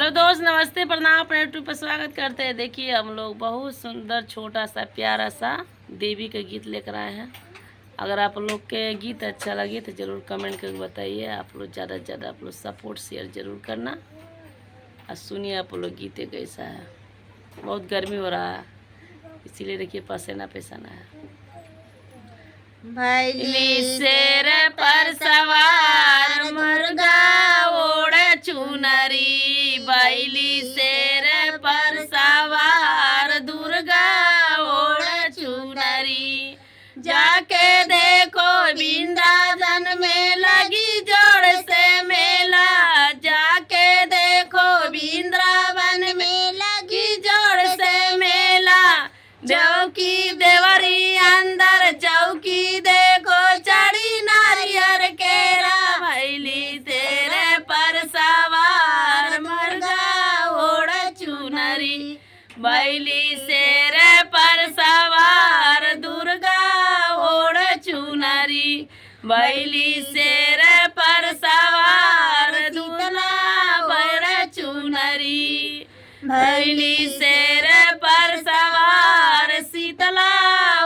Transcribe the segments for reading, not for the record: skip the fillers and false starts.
Hello दोस्त, नमस्ते, प्रणाम। अपने यूट्यूब पर स्वागत करते हैं। देखिए हम लोग बहुत सुंदर छोटा सा प्यारा सा देवी का गीत लेकर आए हैं। अगर आप लोग के गीत अच्छा लगे तो ज़रूर कमेंट करके बताइए। आप लोग ज़्यादा से ज़्यादा आप लोग सपोर्ट शेयर ज़रूर करना और सुनिए आप लोग गीत कैसा है। बहुत गर्मी हो रहा है, इसीलिए देखिए पसीना पसीना है। भैली शेर पर सवार मुर्गा ओढ़ चुनरी, बैली शेर पर सवार दुर्गा ओढ़ चुनरी। जाके देखो वृंदावन में लगी जोड़ से मेला, जाके देखो वृंदावन में लगी जोड़ से मेला। चौकी देवरी अंदर चौकी देखो चढ़ी नारियर केरा, भैली तेरे पर सवार मुर्गा ओढ़ चुनरी, बैली शेर पर सवार दुर्गा ओढ़ चुनरी, बैली शेर पर सवार दुर्गा ओढ़ चुनरी, बैली शेर पर सवार शीतला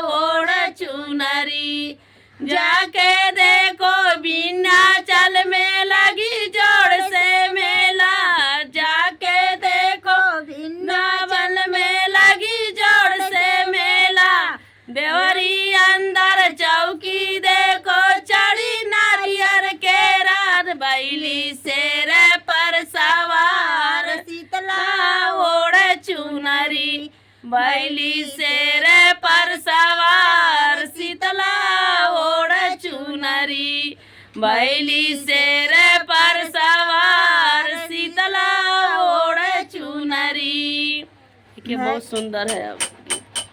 ओढ़ चुनरी। जाके देखो विंध्याचल में लगी जोड़ से मेला, जाके देखो वृंदावन में लगी जोड़ से मेला। देवरी अंदर चौकी देखो चढ़ी नारियर केरा, बैली शेर पर सवार शीतला ओढ़ चुनरी, बैली शेर पर सवार शीतला ओढ़ चुनरी, बैली शेर पर सवार शीतला ओढ़ चुनरी। ये बहुत सुंदर है। अब